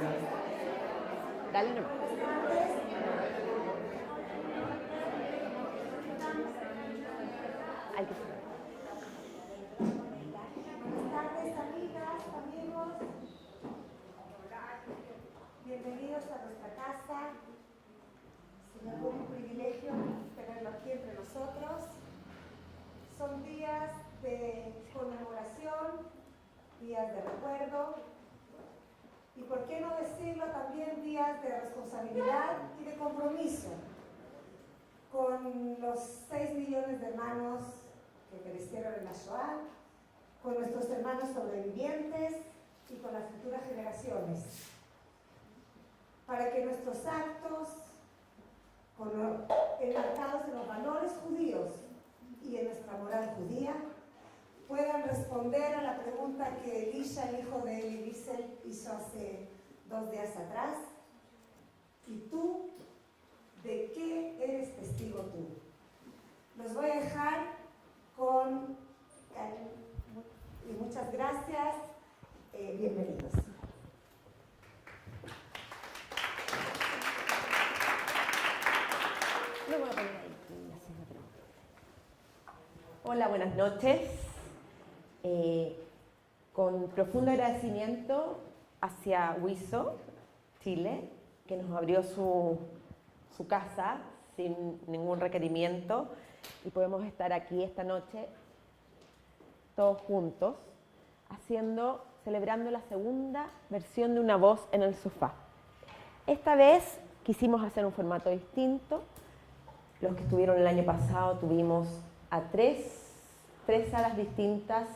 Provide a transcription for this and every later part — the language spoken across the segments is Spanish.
Dale nomás. Hay que saber. Buenas tardes, amigas, amigos. Bienvenidos a nuestra casa. Es un privilegio tenerlo aquí entre nosotros. Son días de conmemoración, días de recuerdo y, por qué no decirlo, también días de responsabilidad y de compromiso con los 6 millones de hermanos que perecieron en la Shoah, con nuestros hermanos sobrevivientes y con las futuras generaciones, para que nuestros actos, enmarcados en los valores judíos y en nuestra moral judía, puedan responder a la pregunta que Elisha, el hijo de Eli Wiesel, hizo hace 2 días atrás: ¿y tú de qué eres testigo tú? Los voy a dejar con y muchas gracias. Bienvenidos. Lo voy a poner ahí. Hola, buenas noches. Con profundo agradecimiento hacia WISO Chile, que nos abrió su casa sin ningún requerimiento y podemos estar aquí esta noche todos juntos celebrando la segunda versión de Una voz en el sofá. Esta vez quisimos hacer un formato distinto. Los que estuvieron el año pasado tuvimos a tres salas distintas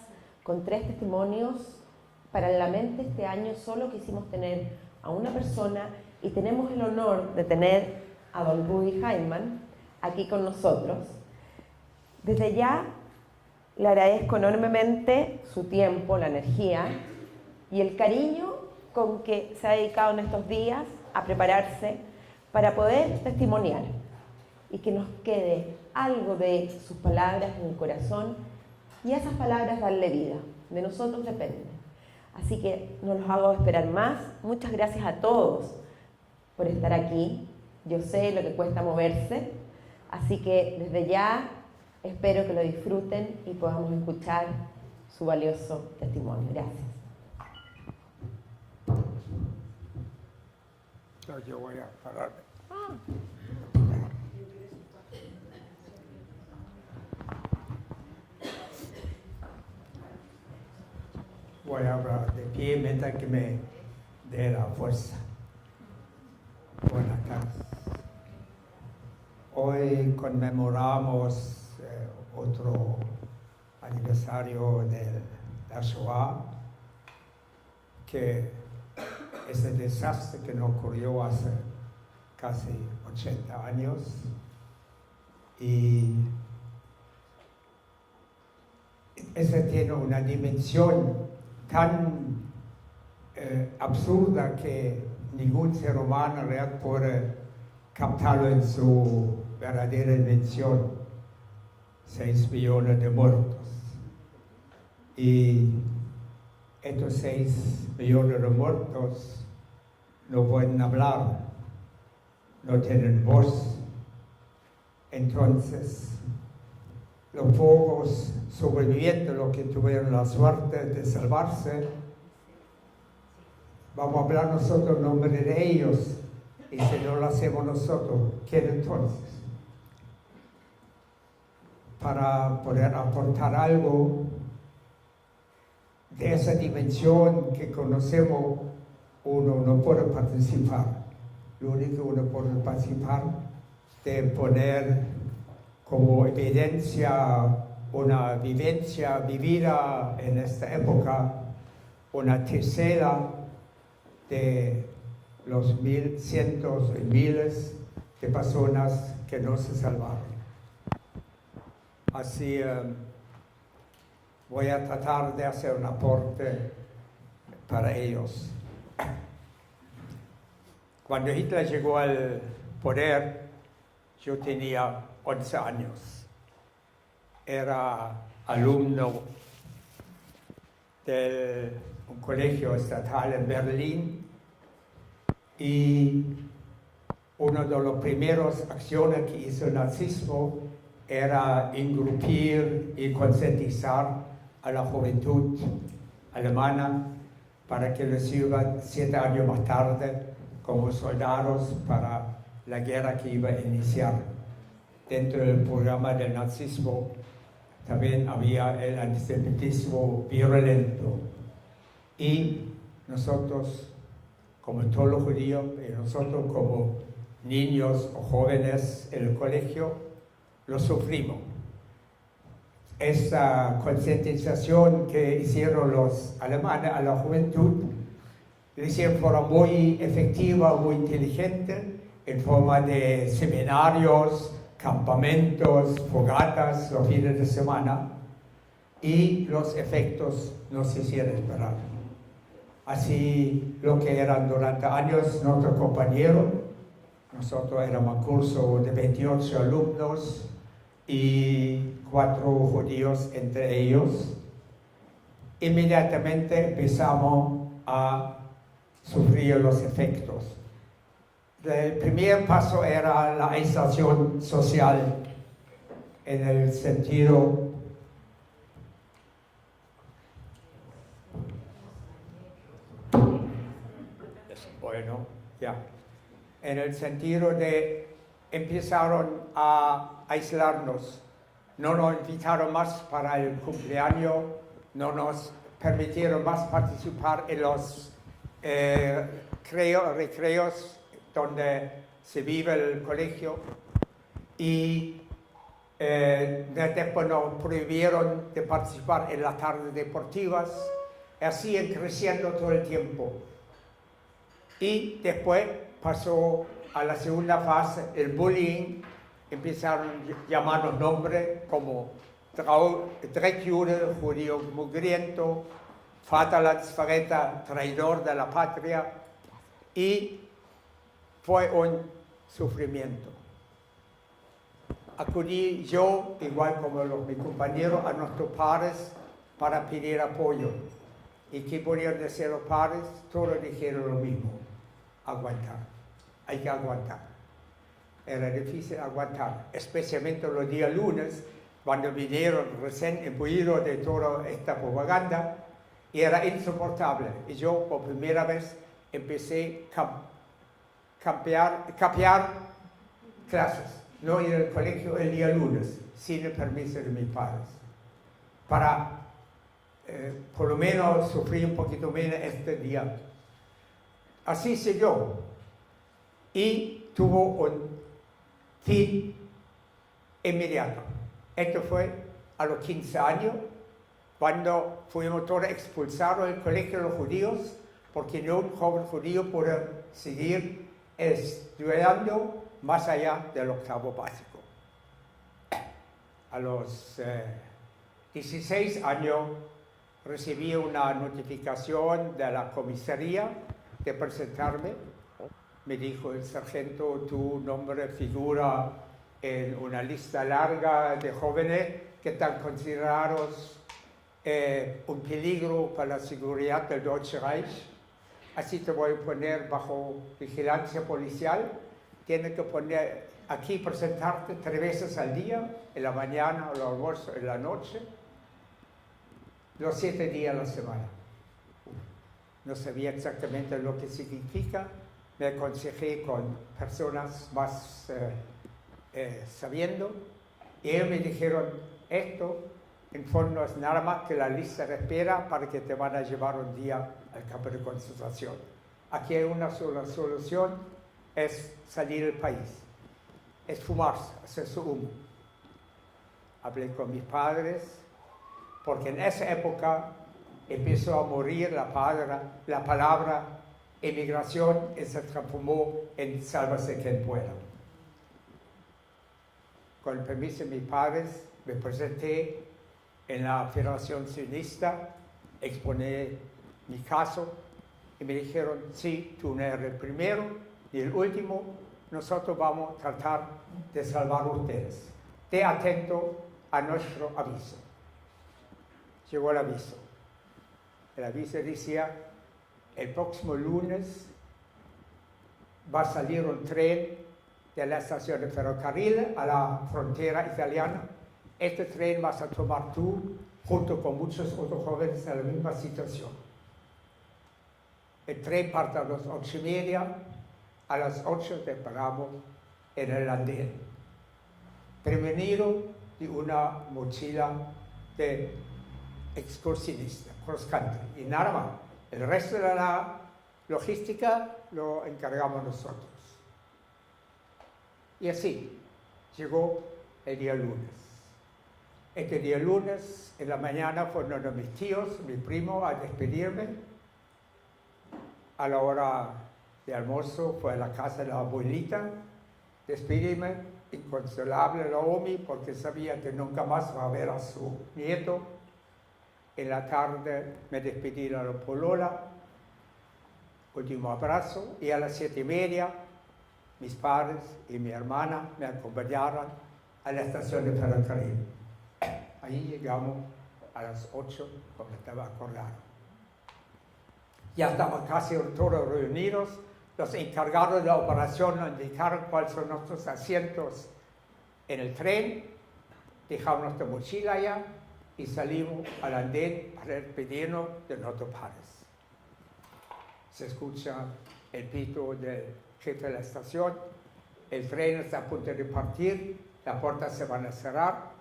con 3 testimonios. Paralelamente este año solo quisimos tener a una persona y tenemos el honor de tener a don Rudy Heimann aquí con nosotros. Desde ya le agradezco enormemente su tiempo, la energía y el cariño con que se ha dedicado en estos días a prepararse para poder testimoniar y que nos quede algo de sus palabras en el corazón y a esas palabras darle vida. De nosotros depende. Así que no los hago esperar más. Muchas gracias a todos por estar aquí. Yo sé lo que cuesta moverse, así que desde ya espero que lo disfruten y podamos escuchar su valioso testimonio. Gracias. Yo voy a parar. Voy a hablar de pie mientras que me dé la fuerza. Buenas tardes. Hoy conmemoramos otro aniversario de la Shoah, que ese desastre que nos ocurrió hace casi 80 años. Y ese tiene una dimensión tan absurda que ningún ser humano real puede captarlo en su verdadera dimensión. 6 millones de muertos. Y estos 6 millones de muertos no pueden hablar, no tienen voz. Entonces, los pocos sobrevivientes, los que tuvieron la suerte de salvarse, vamos a hablar nosotros en nombre de ellos, y si no lo hacemos nosotros, ¿quién entonces? Para poder aportar algo de esa dimensión que conocemos, uno no puede participar. Lo único que uno puede participar de poner como evidencia una vivencia vivida en esta época, una tercera de los cientos y miles de personas que no se salvaron. Así voy a tratar de hacer un aporte para ellos. Cuando Hitler llegó al poder, yo tenía 11 años. Era alumno de un colegio estatal en Berlín y una de las primeras acciones que hizo el nazismo era engrupir y concientizar a la juventud alemana para que les sirvan 7 años más tarde como soldados para la guerra que iba a iniciar. Dentro del programa del nazismo también había el antisemitismo violento. Y nosotros, como todos los judíos, y nosotros como niños o jóvenes en el colegio, lo sufrimos. Esta concientización que hicieron los alemanes a la juventud, lo hicieron de forma muy efectiva, muy inteligente, en forma de seminarios, campamentos, fogatas los fines de semana, y los efectos no se hicieron esperar. Así lo que eran durante años nuestros compañeros, nosotros éramos un curso de 28 alumnos y 4 judíos entre ellos, inmediatamente empezamos a sufrir los efectos. El primer paso era la aislación social, en el sentido en el sentido de empezaron a aislarnos, no nos invitaron más para el cumpleaños, no nos permitieron más participar en los recreos donde se vive el colegio, y después nos prohibieron de participar en las tardes deportivas, así creciendo todo el tiempo. Y después pasó a la segunda fase, el bullying, empezaron a llamarnos nombres como Dreckjude, judío mugriento, Vaterlandsverräter, traidor de la patria, y fue un sufrimiento. Acudí yo, igual como mis compañeros, a nuestros padres para pedir apoyo. ¿Y qué podían decir los padres? Todos dijeron lo mismo: aguantar, hay que aguantar. Era difícil aguantar, especialmente los días lunes, cuando vinieron recién imbuidos de toda esta propaganda, y era insoportable. Y yo por primera vez empecé a capear clases, no ir al colegio el día lunes, sin el permiso de mis padres, para por lo menos sufrir un poquito menos este día. Así siguió, y tuvo un fin inmediato. Esto fue a los 15 años, cuando fuimos todos expulsados del colegio de los judíos, porque no un joven judío puede seguir estudiando más allá del octavo básico. A los 16 años recibí una notificación de la comisaría de presentarme. Me dijo el sargento: tu nombre figura en una lista larga de jóvenes que están considerados un peligro para la seguridad del Deutsche Reich. Así te voy a poner bajo vigilancia policial. Tienes que poner aquí, presentarte 3 veces al día, en la mañana, al almuerzo, en la noche, los 7 días a la semana. No sabía exactamente lo que significa. Me aconsejé con personas más sabiendo, y ellos me dijeron: esto en fondo es nada más que la lista de espera para que te van a llevar un día al campo de concentración. Aquí hay una sola solución: es salir del país, es fumarse, hacer su humo. Hablé con mis padres, porque en esa época empezó a morir la palabra emigración, y se transformó en sálvese quien pueda. Con el permiso de mis padres, me presenté en la Federación Sionista, exponé mi caso, y me dijeron: sí, tú no eres el primero ni el último, nosotros vamos a tratar de salvar a ustedes. Esté atento a nuestro aviso. Llegó el aviso. El aviso decía: el próximo lunes va a salir un tren de la estación de ferrocarril a la frontera italiana. Este tren vas a tomar tú, junto con muchos otros jóvenes en la misma situación. El tren parte a las 8:30, a las 8 te paramos en el andén. Prevenido de una mochila de excursionista, cross country, y nada más. El resto de la logística lo encargamos nosotros. Y así llegó el día lunes. Este día lunes, en la mañana, fueron uno de mis tíos, mi primo, a despedirme. A la hora de almuerzo fue a la casa de la abuelita, despedirme, inconsolable Naomi, porque sabía que nunca más va a ver a su nieto. En la tarde me despedí de la polola, último abrazo, y a las 7:30 mis padres y mi hermana me acompañaron a la estación de ferrocarril. Ahí llegamos a las 8, como estaba acordado. Ya estaban casi todos reunidos. Los encargados de la operación nos indicaron cuáles son nuestros asientos en el tren. Dejamos nuestra mochila allá y salimos al andén para despedirnos de nuestros padres. Se escucha el pito del jefe de la estación. El tren está a punto de partir. Las puertas se van a cerrar.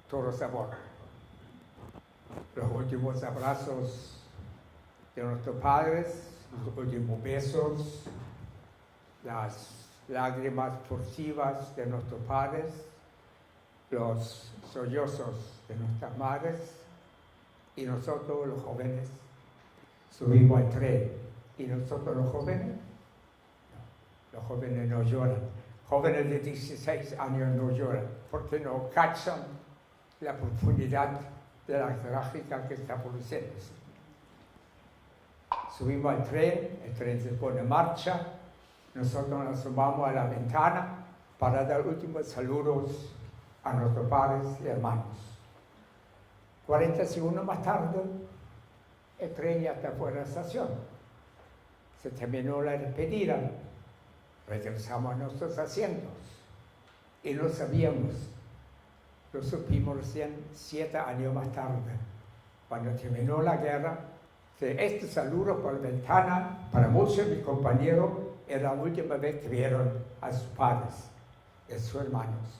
Todos a bordo. Los últimos abrazos de nuestros padres, los últimos besos, las lágrimas furtivas de nuestros padres, los sollozos de nuestras madres, y nosotros los jóvenes subimos al tren. ¿Y nosotros los jóvenes? No, los jóvenes no lloran. Jóvenes de 16 años no lloran porque no cachan la profundidad de la trágica que está produciéndose. Subimos al tren, el tren se pone en marcha, nosotros nos asomamos a la ventana para dar últimos saludos a nuestros padres y hermanos. 40 segundos más tarde, el tren ya está fuera de la estación. Se terminó la despedida, regresamos a nuestros asientos y lo sabíamos. Lo supimos recién 7 años más tarde, cuando terminó la guerra, que este saludo por la ventana, para muchos de mis compañeros, era la última vez que vieron a sus padres, a sus hermanos.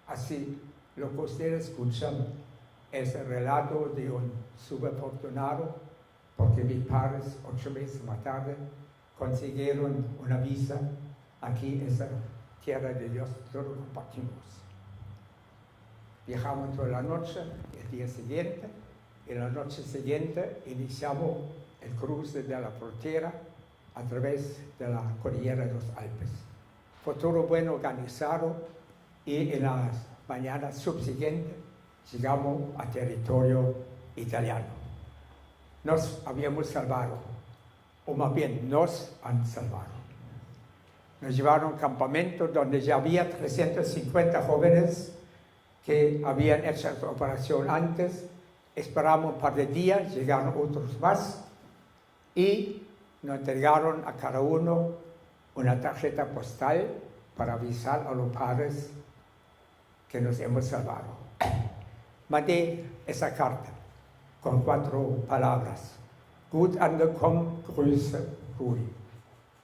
Así, lo que ustedes escuchan es el relato de un subafortunado, porque mis padres, 8 meses más tarde, consiguieron una visa aquí en esa tierra de Dios, todos compartimos. Viajamos toda la noche, el día siguiente, y la noche siguiente iniciamos el cruce de la frontera a través de la cordillera de los Alpes. Fue todo bueno organizado y en las mañanas subsiguientes llegamos a territorio italiano. Nos habíamos salvado, o más bien nos han salvado. Nos llevaron a un campamento donde ya había 350 jóvenes que habían hecho esta operación antes. Esperamos un par de días, llegaron otros más y nos entregaron a cada uno una tarjeta postal para avisar a los padres que nos hemos salvado. Mandé esa carta con 4 palabras. Gut angekommen, Grüße, Rudi.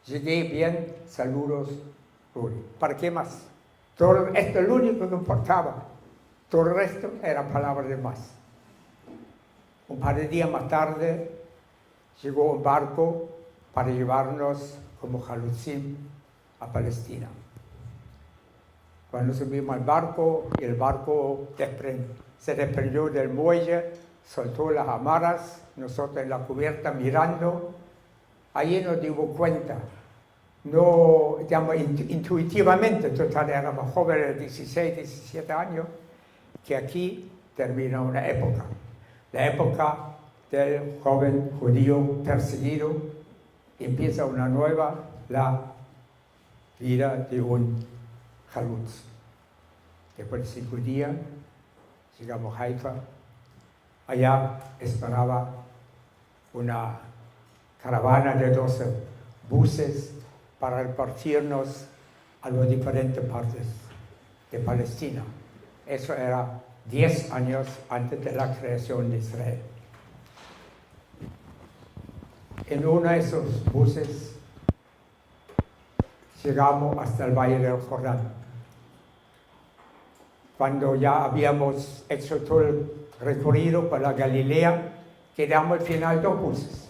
Llegué bien, saludos, Rudi. ¿Para qué más? Todo esto es lo único que importaba. Todo el resto era palabras de más. Un par de días más tarde llegó un barco para llevarnos como Jalutzim a Palestina. Cuando subimos al barco, y el barco se desprendió del muelle, soltó las amarras, nosotros en la cubierta mirando, ahí nos dimos cuenta, no, digamos, intuitivamente, total éramos jóvenes de 16, 17 años, que aquí termina una época, la época del joven judío perseguido, empieza una nueva, la vida de un jalutz. Después de 5 días, llegamos a Haifa, allá esperaba una caravana de 12 buses para repartirnos a las diferentes partes de Palestina. Eso era 10 años antes de la creación de Israel. En uno de esos buses llegamos hasta el Valle del Jordán. Cuando ya habíamos hecho todo el recorrido para Galilea, quedamos al final 2 buses.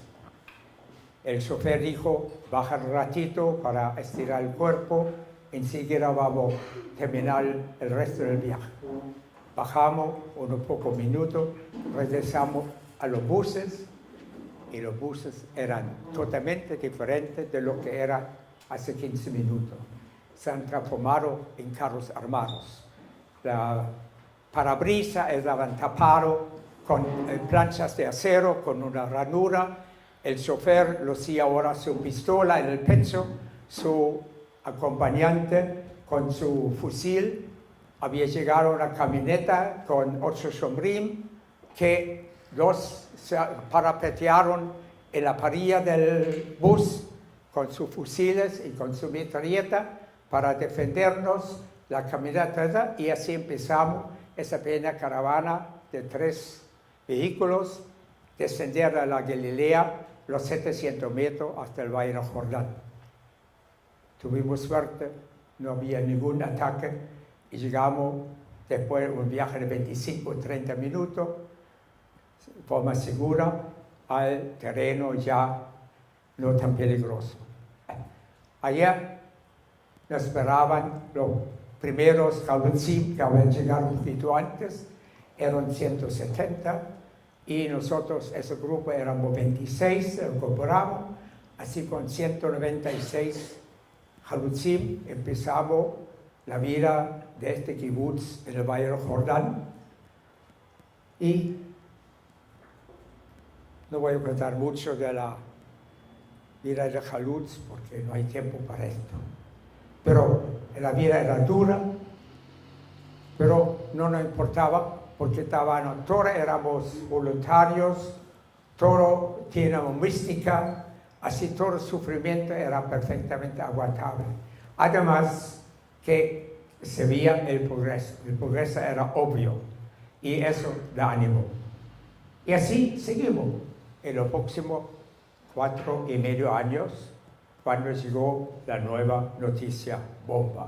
El chofer dijo, baja un ratito para estirar el cuerpo, enseguida vamos a terminar el resto del viaje. Bajamos unos pocos minutos, regresamos a los buses, y los buses eran totalmente diferentes de lo que era hace 15 minutos. Se han transformado en carros armados. La parabrisas estaban tapados con planchas de acero, con una ranura. El chofer lucía ahora su pistola en el pecho, su acompañante con su fusil. Había llegado una camioneta con 8 shomrim que los se parapetearon en la parilla del bus con sus fusiles y con su metralleta para defendernos la camioneta, y así empezamos esa pequeña caravana de 3 vehículos, descender a la Galilea los 700 metros hasta el Valle del Jordán. Tuvimos suerte, no había ningún ataque y llegamos después de un viaje de 25 o 30 minutos de forma segura al terreno ya no tan peligroso. Allá nos esperaban los primeros Halutzim que habían llegado un poquito antes, eran 170, y nosotros, ese grupo, éramos 26, incorporamos, así con 196 Halutzim empezamos la vida de este kibutz en el Valle del Jordán. Y no voy a contar mucho de la vida de Halutz porque no hay tiempo para esto. Pero la vida era dura, pero no nos importaba porque todos éramos voluntarios, todos teníamos mística, así todo el sufrimiento era perfectamente aguantable. Además que se veía el progreso era obvio y eso da ánimo. Y así seguimos en los próximos 4,5 años, cuando llegó la nueva noticia bomba.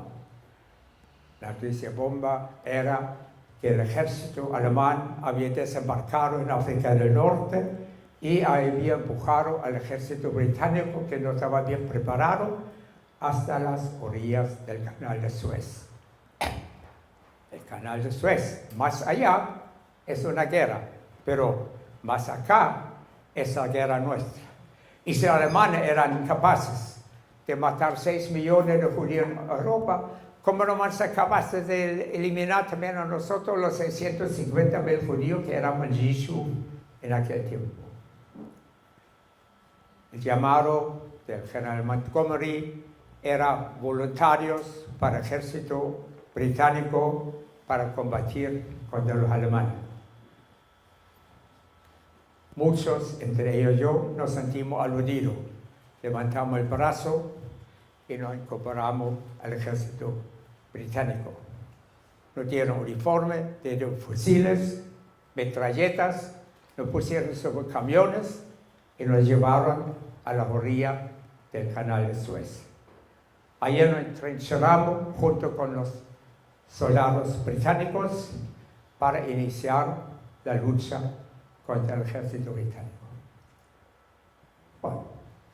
La noticia bomba era que el ejército alemán había desembarcado en África del Norte y había empujado al ejército británico, que no estaba bien preparado, hasta las orillas del Canal de Suez. El Canal de Suez, más allá, es una guerra, pero más acá es la guerra nuestra. Y si los alemanes eran capaces de matar 6 millones de judíos en Europa, ¿cómo no van a ser capaces de eliminar también a nosotros los 650,000 judíos que éramos en Yishuv en aquel tiempo? El llamado del general Montgomery era voluntarios para el ejército británico para combatir contra los alemanes. Muchos, entre ellos yo, nos sentimos aludidos. Levantamos el brazo y nos incorporamos al ejército británico. Nos dieron uniforme, dieron fusiles, metralletas, nos pusieron sobre camiones y nos llevaron a la orilla del Canal de Suez. Allí nos entrenchamos junto con los soldados británicos para iniciar la lucha contra el ejército británico. Bueno,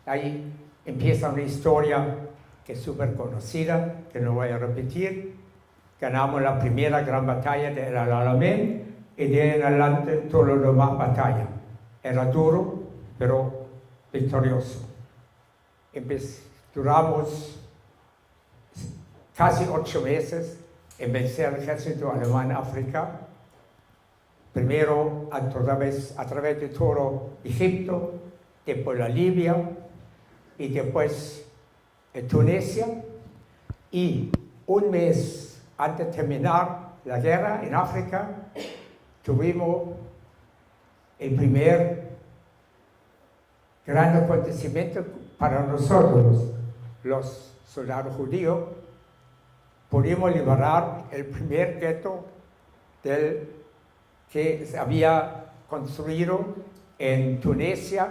ahí empieza una historia que es súper conocida, que no voy a repetir. Ganamos la primera gran batalla de El Alamein y de ahí en adelante todo lo demás batalla. Era duro, pero victorioso. Duramos casi 8 meses en vencer al ejército alemán en África. Primero a través de todo Egipto, después la Libia y después Tunisia. Y un mes antes de terminar la guerra en África, tuvimos el primer gran acontecimiento para nosotros, los soldados judíos, pudimos liberar el primer gueto que se había construido en Tunisia,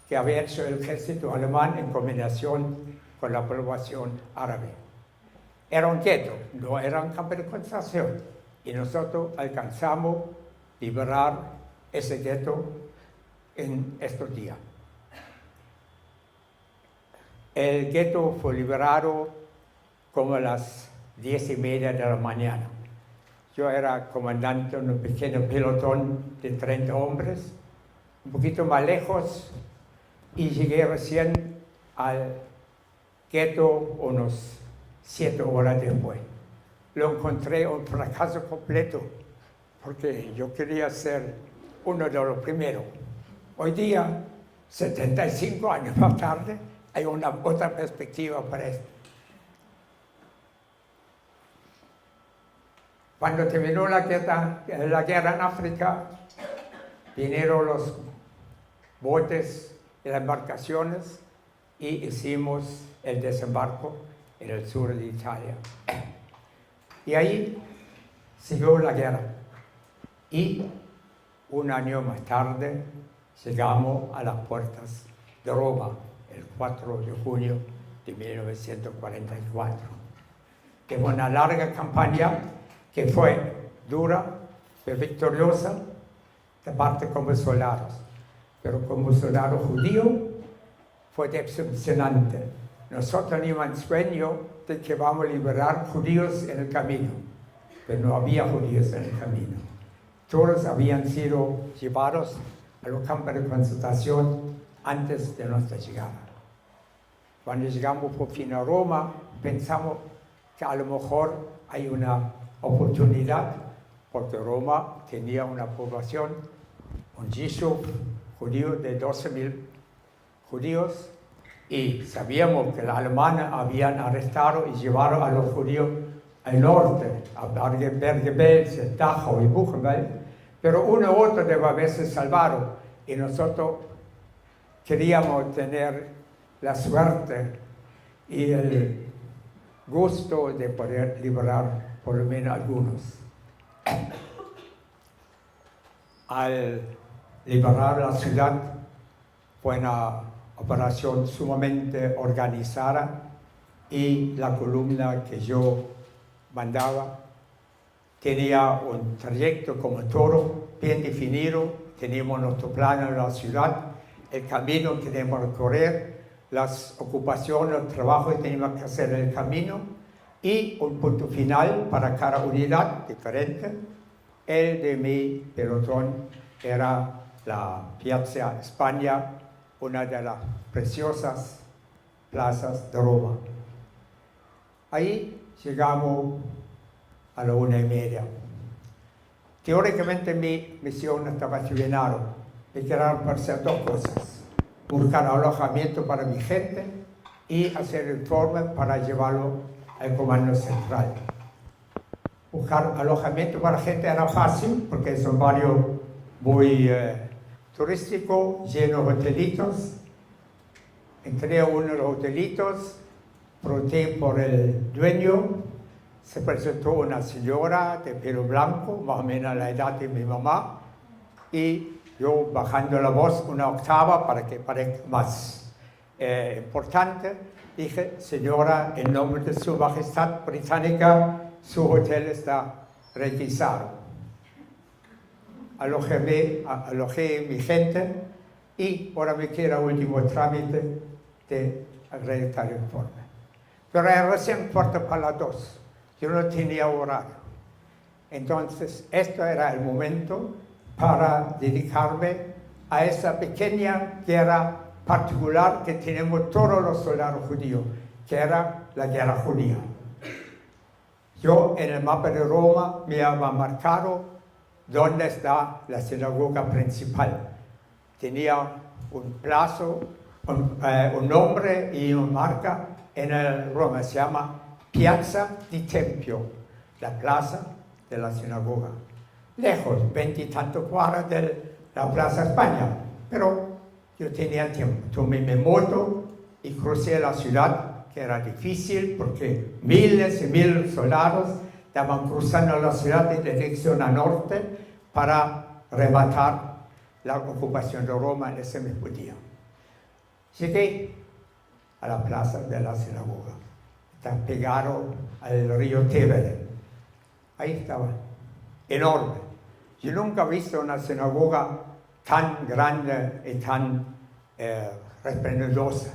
que había hecho el ejército alemán en combinación con la población árabe. Era un gueto, no era un campo de concentración, y nosotros alcanzamos a liberar ese gueto en estos días. El gueto fue liberado como a las 10:30 de la mañana. Yo era comandante de un pequeño pelotón de 30 hombres, un poquito más lejos, y llegué recién al gueto unos 7 horas después. Lo encontré un fracaso completo, porque yo quería ser uno de los primeros. Hoy día, 75 años más tarde, hay una otra perspectiva para esto. Cuando terminó la guerra en África, vinieron los botes y las embarcaciones y hicimos el desembarco en el sur de Italia. Y ahí siguió la guerra. Y un año más tarde llegamos a las puertas de Roma, el 4 de junio de 1944. Que fue una larga campaña que fue dura, pero victoriosa, de parte como soldados. Pero como soldado judío fue decepcionante. Nosotros teníamos el sueño de que vamos a liberar judíos en el camino, pero no había judíos en el camino. Todos habían sido llevados a los campos de concentración antes de nuestra llegada. Cuando llegamos por fin a Roma, pensamos que a lo mejor hay una oportunidad, porque Roma tenía una población, un yishuv judío de 12,000 judíos, y sabíamos que los alemanes habían arrestado y llevado a los judíos al norte, a Bergen-Belsen, Dachau y Buchenwald, pero uno u otro debe haberse salvado, y nosotros queríamos tener la suerte y el gusto de poder liberar por lo menos algunos. Al liberar la ciudad fue una operación sumamente organizada, y la columna que yo mandaba tenía un trayecto como todo bien definido. Teníamos nuestro plan en la ciudad, el camino que teníamos que recorrer, las ocupaciones, el trabajo que teníamos que hacer en el camino, y un punto final para cada unidad diferente. El de mi pelotón era la Piazza España, una de las preciosas plazas de Roma. Ahí llegamos a la 1:30. Teóricamente mi misión estaba terminada. Me quedaron para hacer dos cosas: buscar alojamiento para mi gente y hacer el informe para llevarlo al comando central. Buscar alojamiento para la gente era fácil, porque es un barrio muy turístico, lleno de hotelitos. Entré a uno de los hotelitos, pregunté por el dueño. Se presentó una señora de pelo blanco, más o menos la edad de mi mamá, y yo, bajando la voz una octava para que parezca más importante, dije: señora, en nombre de su majestad británica, su hotel está requisado. Alojé mi gente, y ahora me queda el último trámite de redactar el informe. Pero era recién cuarto para las 2. Yo no tenía horario. Entonces, esto era el momento para dedicarme a esa pequeña guerra particular que tenemos todos los soldados judíos, que era la guerra judía. Yo en el mapa de Roma me había marcado dónde está la sinagoga principal. Tenía un plazo, un nombre y una marca en Roma. Se llama Piazza di Tempio, la plaza de la sinagoga. Lejos, 20 y tantos cuadras de la Plaza España, pero yo tenía tiempo. Tomé mi moto y crucé la ciudad que era difícil porque miles y miles de soldados estaban cruzando la ciudad en dirección al norte para rematar la ocupación de Roma en ese mismo día. Llegué a la plaza de la sinagoga. Está pegado al río Tevere. Ahí estaba, enorme. Yo nunca he visto una sinagoga tan grande y tan resplendorosa.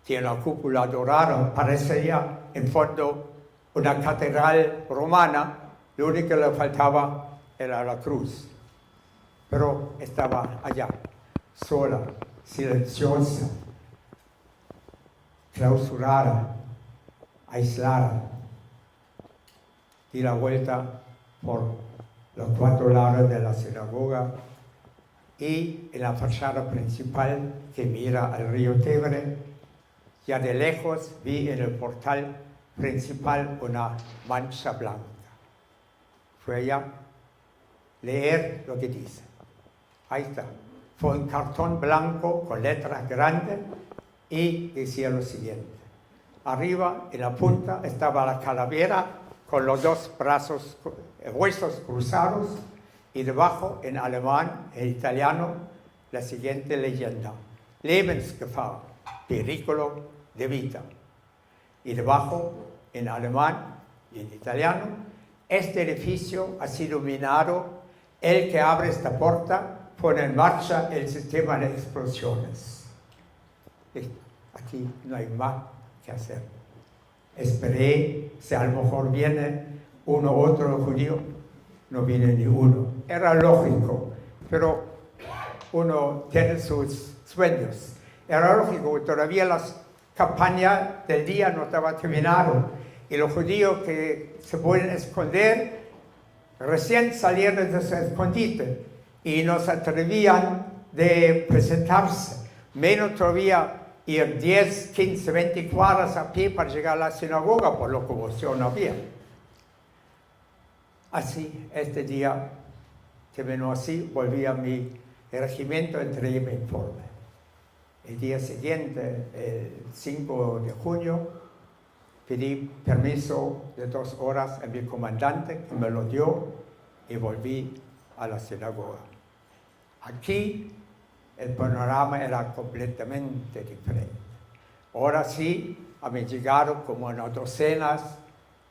Tiene una cúpula dorada, parecía en fondo una catedral romana. Lo único que le faltaba era la cruz. Pero estaba allá, sola, silenciosa, clausurada, aislada. Di la vuelta por los 4 lados de la sinagoga y en la fachada principal que mira al río Tevere, ya de lejos vi en el portal principal una mancha blanca. Fue allá leer lo que dice. Ahí está. Fue un cartón blanco con letras grandes y decía lo siguiente. Arriba, en la punta, estaba la calavera con los 2 brazos, huesos cruzados, y debajo, en alemán e italiano, la siguiente leyenda. Lebensgefahr, pericolo de vida. Y debajo, en alemán y en italiano, este edificio ha sido minado. El que abre esta puerta pone en marcha el sistema de explosiones. Aquí no hay más que hacer. Esperé si a lo mejor viene uno u otro judío. No viene ni uno. Era lógico, pero uno tiene sus sueños. Era lógico, todavía las campañas del día no estaban terminadas y los judíos que se pueden esconder recién salieron de su escondite y no se atrevían de presentarse, menos todavía ir 10, 15, 20 cuadras a pie para llegar a la sinagoga, por locomoción no había. Así, este día terminó así, volví a mi regimiento, entregué mi informe. El día siguiente, el 5 de junio, pedí permiso de 2 horas a mi comandante, que me lo dio, y volví a la sinagoga. Aquí el panorama era completamente diferente. Ahora sí, habían llegado como unas docenas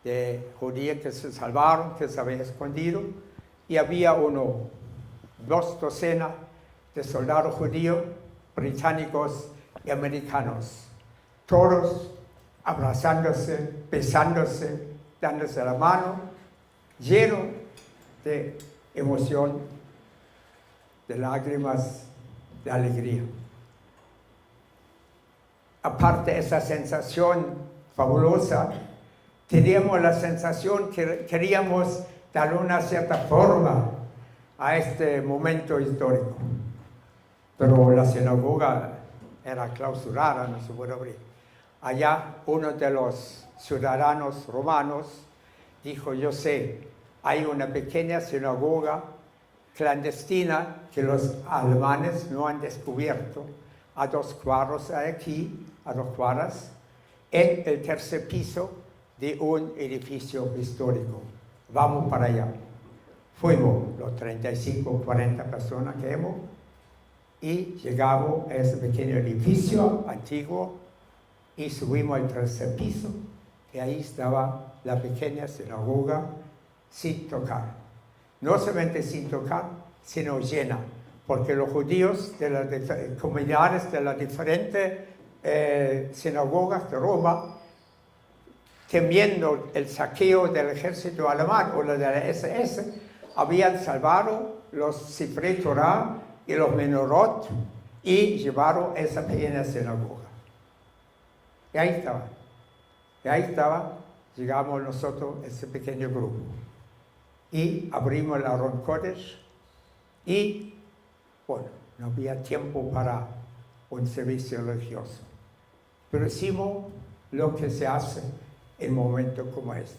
de judíos que se salvaron, que se habían escondido, y había 2 docenas de soldados judíos, británicos y americanos, todos abrazándose, besándose, dándose la mano, lleno de emoción, de lágrimas, de alegría. Aparte de esa sensación fabulosa, teníamos la sensación que queríamos darle una cierta forma a este momento histórico. Pero la sinagoga era clausurada, no se puede abrir. Allá uno de los ciudadanos romanos dijo, yo sé, hay una pequeña sinagoga clandestina que los alemanes no han descubierto a 2 cuadras de aquí, a 2 cuadras, en el tercer piso de un edificio histórico. Vamos para allá. Fuimos los 35, 40 personas que hemos y llegamos a ese pequeño edificio antiguo y subimos al tercer piso y ahí estaba la pequeña sinagoga sin tocar. No solamente sin tocar, sino llena, porque los judíos de las comunidades de las diferentes sinagogas de Roma, temiendo el saqueo del ejército alemán o de la SS, habían salvado los Sifrei Torah y los Menorot y llevaron esa pequeña sinagoga. Y ahí estaba, llegamos nosotros, ese pequeño grupo. Y abrimos el Aron Kodesh y, bueno, no había tiempo para un servicio religioso. Pero hicimos lo que se hace en momentos como esto.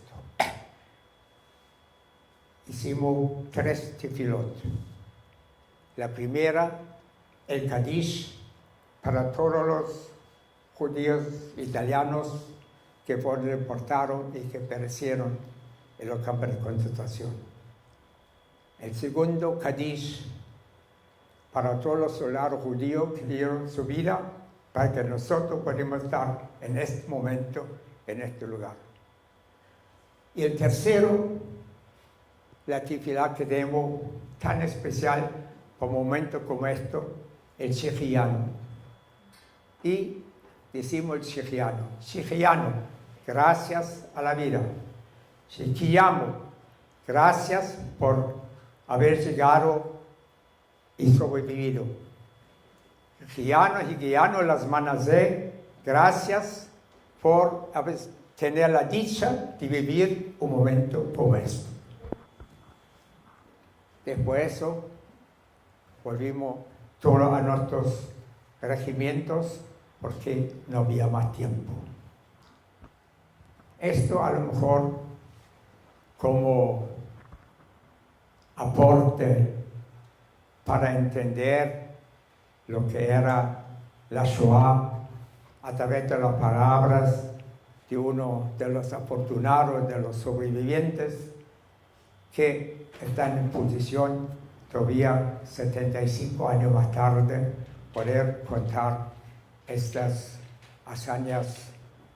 Hicimos 3 tefilot. La primera, el Kadish, para todos los judíos italianos que fueron deportados y que perecieron en los campos de concentración. El segundo, Kadish, para todos los soldados judíos que dieron su vida para que nosotros podamos estar en este momento, en este lugar. Y el tercero, la tefilá que tenemos tan especial por momentos como esto, el Shehianu. Y decimos el Shehianu, gracias a la vida. Shehianu, gracias por haber llegado y sobrevivido. Shehianu las manazé, gracias por tener la dicha de vivir un momento como esto. Después de eso, volvimos todos a nuestros regimientos porque no había más tiempo. Esto a lo mejor como aporte para entender lo que era la Shoah a través de las palabras de uno de los afortunados, de los sobrevivientes, que están en posición todavía 75 años más tarde poder contar estas hazañas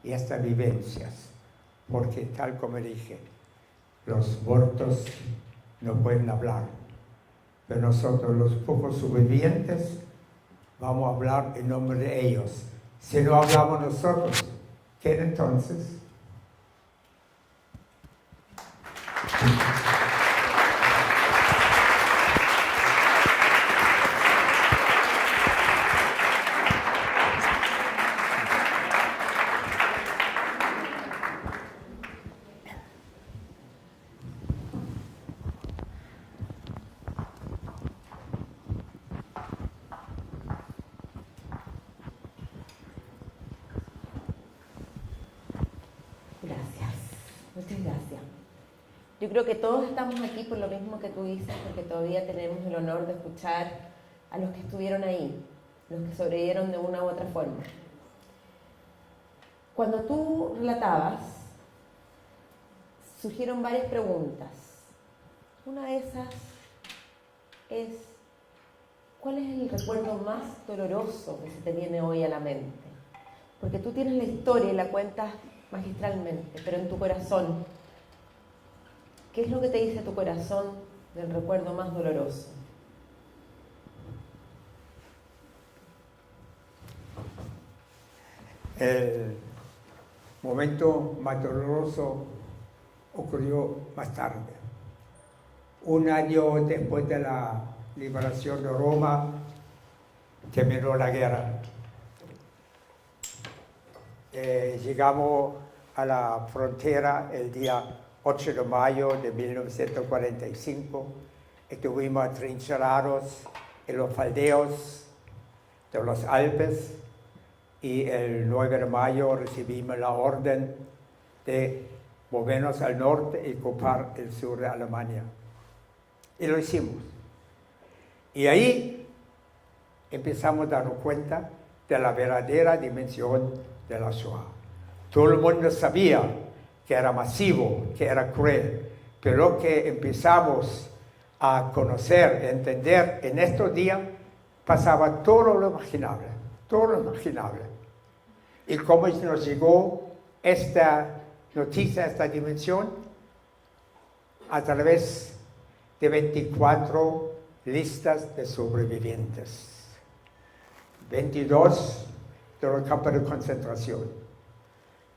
y estas vivencias, porque tal como dije, los muertos no pueden hablar, pero nosotros los pocos sobrevivientes vamos a hablar en nombre de ellos. Si no hablamos nosotros, ¿qué entonces? Muchas gracias. Yo creo que todos estamos aquí por lo mismo que tú dices, porque todavía tenemos el honor de escuchar a los que estuvieron ahí, los que sobrevivieron de una u otra forma. Cuando tú relatabas, surgieron varias preguntas. Una de esas es, ¿cuál es el recuerdo más doloroso que se te viene hoy a la mente? Porque tú tienes la historia y la cuentas magistralmente, pero en tu corazón, ¿qué es lo que te dice tu corazón del recuerdo más doloroso? El momento más doloroso ocurrió más tarde. Un año después de la liberación de Roma, terminó la guerra. Llegamos a la frontera el día 8 de mayo de 1945. Estuvimos atrincherados en los faldeos de los Alpes y el 9 de mayo recibimos la orden de movernos al norte y ocupar el sur de Alemania. Y lo hicimos. Y ahí empezamos a darnos cuenta de la verdadera dimensión de la Shoah. Todo el mundo sabía que era masivo, que era cruel, pero lo que empezamos a conocer, a entender en estos días, pasaba todo lo imaginable, todo lo imaginable. Y cómo nos llegó esta noticia, esta dimensión, a través de 24 listas de sobrevivientes, 22 de los campos de concentración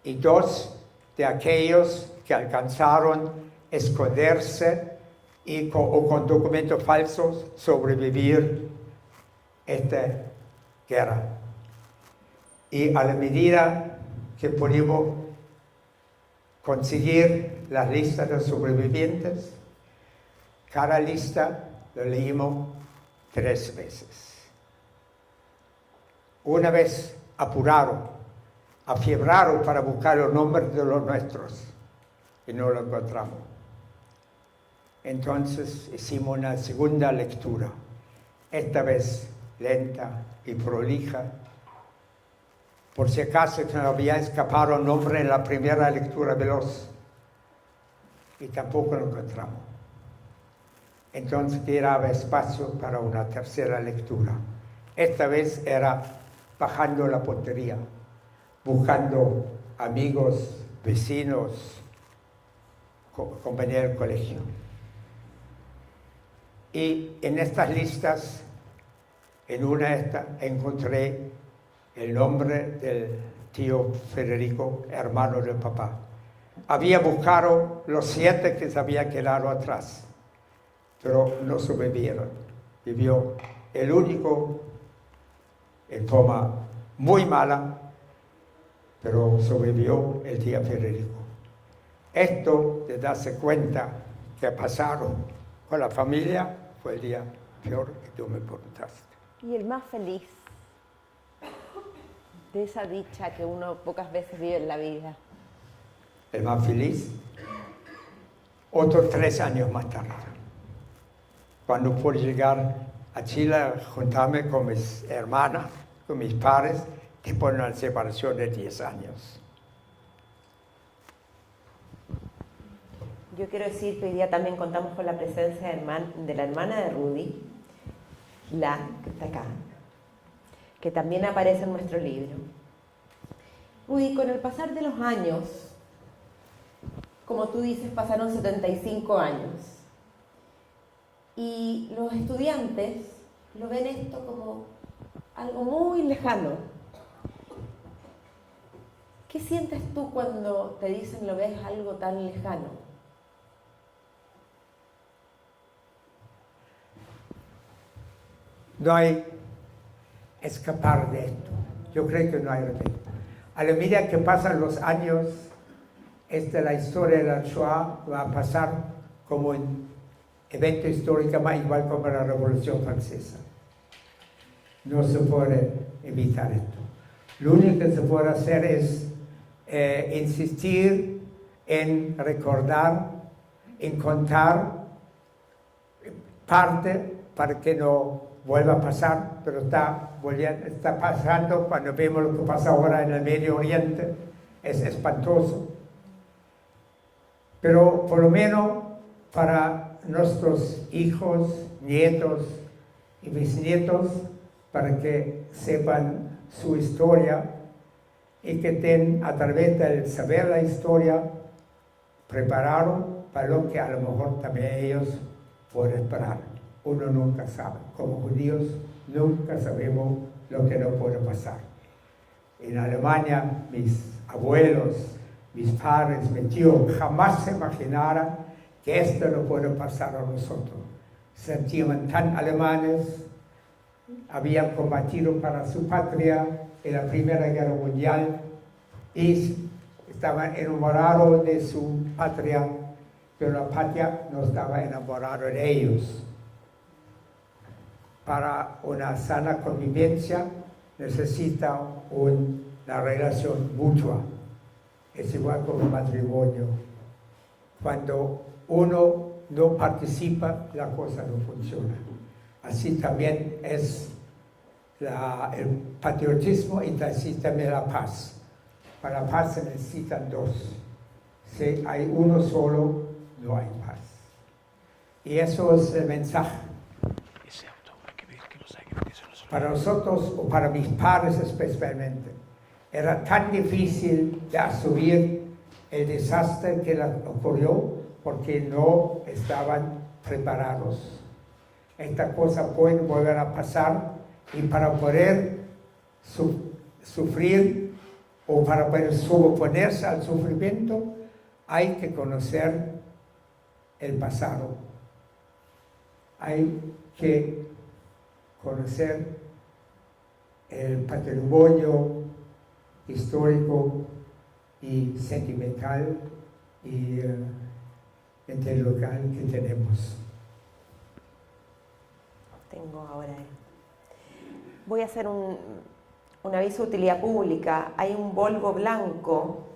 y 2 de aquellos que alcanzaron esconderse y con documentos falsos sobrevivir esta guerra. Y a la medida que pudimos conseguir las listas de sobrevivientes, cada lista lo leímos 3 veces. Una vez afiebraron para buscar los nombres de los nuestros y no lo encontramos. Entonces hicimos una segunda lectura, esta vez lenta y prolija, por si acaso que no había escapado el nombre en la primera lectura veloz. Y tampoco lo encontramos. Entonces quedaba espacio para una tercera lectura. Esta vez era bajando la portería, buscando amigos, vecinos, compañeros del colegio. Y en estas listas, en una de estas, encontré el nombre del tío Federico, hermano del papá. Había buscado los 7 que se habían quedado atrás, pero no sobrevivieron. Vivió el único en forma muy mala, pero sobrevivió el tío Federico. Esto de darse cuenta que pasaron con la familia fue el día peor que tú me preguntaste. Y el más feliz de esa dicha que uno pocas veces vive en la vida. El más feliz, otros 3 años más tarde, cuando pude llegar a Chile a juntarme con mis hermanas, con mis padres, después de una separación de 10 años. Yo quiero decir que hoy día también contamos con la presencia de la hermana de Rudy, la que está acá, que también aparece en nuestro libro. Rudy, con el pasar de los años, como tú dices, pasaron 75 años. Y los estudiantes lo ven esto como algo muy lejano. ¿Qué sientes tú cuando te dicen lo ves algo tan lejano? No hay escapar de esto. Yo creo que no hay remedio. A la medida que pasan los años, la historia de la Shoah va a pasar como un evento histórico más igual como la Revolución Francesa. No se puede evitar esto. Lo único que se puede hacer es insistir en recordar, en contar parte para que no vuelva a pasar, pero está pasando. Cuando vemos lo que pasa ahora en el Medio Oriente, es espantoso. Pero por lo menos para nuestros hijos, nietos y bisnietos, para que sepan su historia y que estén a través del saber la historia preparados para lo que a lo mejor también ellos pueden esperar. Uno nunca sabe. Como judíos nunca sabemos lo que no puede pasar. En Alemania, mis abuelos, mis padres, mi tío, jamás se imaginaran que esto no puede pasar a nosotros. Se sentían tan alemanes, habían combatido para su patria en la Primera Guerra Mundial y estaban enamorados de su patria, pero la patria no estaba enamorada de ellos. Para una sana convivencia necesita una relación mutua. Es igual como un matrimonio. Cuando uno no participa, la cosa no funciona. Así también es el patriotismo y así también la paz. Para la paz se necesitan 2. Si hay uno solo, no hay paz. Y eso es el mensaje. Para nosotros, o para mis padres especialmente, era tan difícil de asumir el desastre que ocurrió porque no estaban preparados. Esta cosa puede volver a pasar y para poder sufrir o para poder sobreponerse al sufrimiento hay que conocer el pasado. Hay que conocer el patrimonio histórico y sentimental y intelectual que tenemos. Tengo ahora. Voy a hacer un aviso de utilidad pública. Hay un Volvo blanco,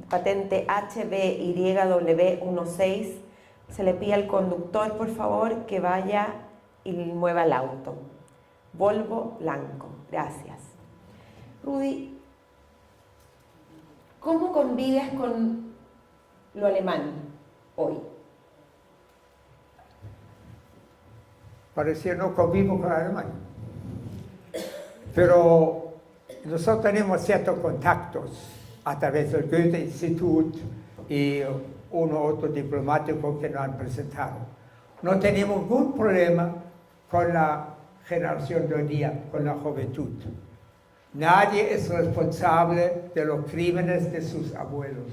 patente HBYW16. Se le pide al conductor, por favor, que vaya y mueva el auto. Volvo blanco. Gracias. Rudy, ¿cómo convives con lo alemán hoy? Parecía no convivo con Alemania. Pero nosotros tenemos ciertos contactos a través del Goethe-Institut y uno u otro diplomático que nos han presentado. No tenemos ningún problema con la generación de hoy día, con la juventud. Nadie es responsable de los crímenes de sus abuelos.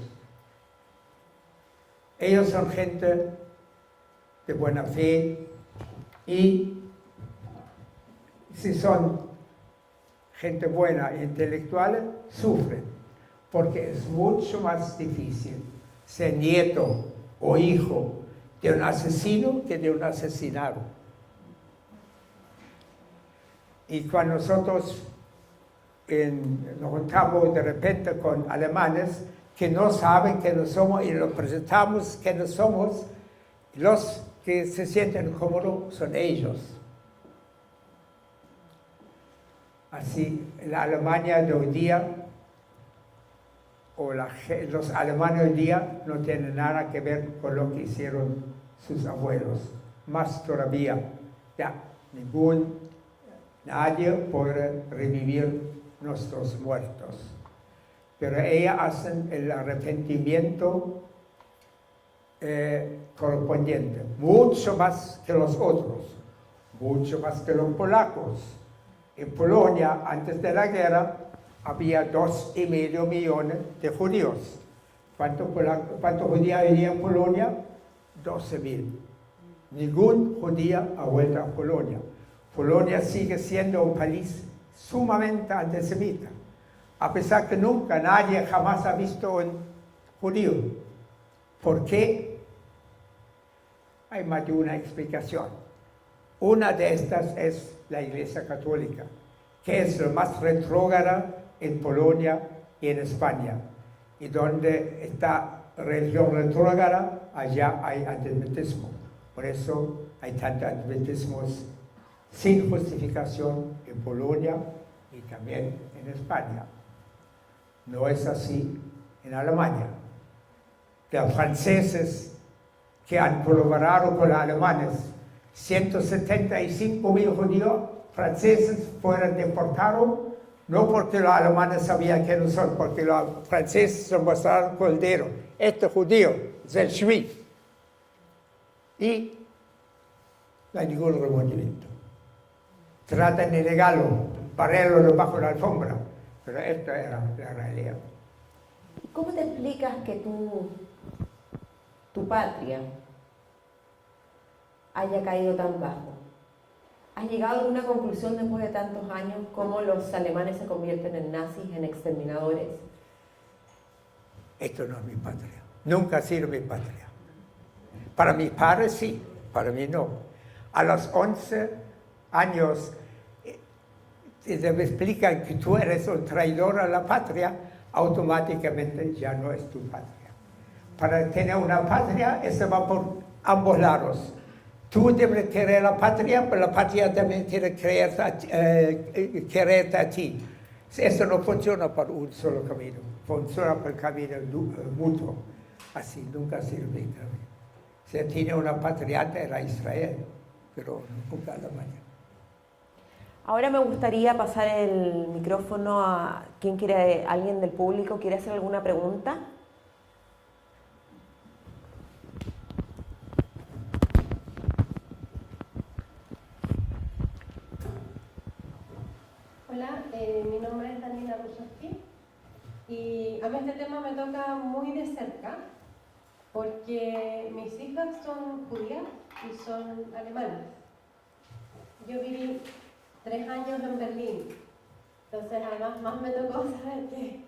Ellos son gente de buena fe y si son gente buena e intelectuales, sufren, porque es mucho más difícil ser nieto o hijo de un asesino que de un asesinado. Y cuando nosotros nos juntamos de repente con alemanes que no saben que no somos y nos presentamos que no somos, los que se sienten cómodos son ellos. Así, la Alemania de hoy día, o los alemanes de hoy día, no tienen nada que ver con lo que hicieron sus abuelos. Más todavía, ya, nadie puede revivir nuestros muertos. Pero ellas hacen el arrepentimiento correspondiente, mucho más que los otros, mucho más que los polacos. En Polonia, antes de la guerra, había 2,5 millones de judíos. ¿Cuántos judíos había en Polonia? 12,000. Ningún judío ha vuelto a Polonia. Polonia sigue siendo un país sumamente antisemita, a pesar que nunca, nadie jamás ha visto un judío. ¿Por qué? Hay más de una explicación. Una de estas es la Iglesia Católica, que es la más retrógrada en Polonia y en España. Y donde está religión retrógrada, allá hay antisemitismo. Por eso hay tantos antisemitismos sin justificación en Polonia y también en España. No es así en Alemania. Los franceses que han colaborado con los alemanes, 175,000 judíos franceses fueron deportados, no porque los alemanes sabían quiénes son, porque los franceses se mostraron con el dedo. Este judío es el Schmidt. Y no hay ningún remordimiento. Tratan de negarlo, barrerlo debajo de la alfombra, pero esta era la realidad. ¿Cómo te explicas que tu patria haya caído tan bajo? ¿Has llegado a alguna conclusión después de tantos años cómo los alemanes se convierten en nazis, en exterminadores? Esto no es mi patria. Nunca ha sido mi patria. Para mis padres sí, para mí no. A los 11 años te explican que tú eres un traidor a la patria, automáticamente ya no es tu patria. Para tener una patria, eso va por ambos lados. Tú debes querer la patria, pero la patria también tiene que quererte a ti. Eso no funciona por un solo camino, funciona por el camino mutuo. Así nunca ha sido mi camino. Si tiene una patria era Israel, pero nunca Alemania. Ahora me gustaría pasar el micrófono a alguien del público. ¿Quiere hacer alguna pregunta? Hola, mi nombre es Daniela Rusowski y a mí este tema me toca muy de cerca porque mis hijas son judías y son alemanas. Yo viví 3 años en Berlín, entonces además más me tocó saber que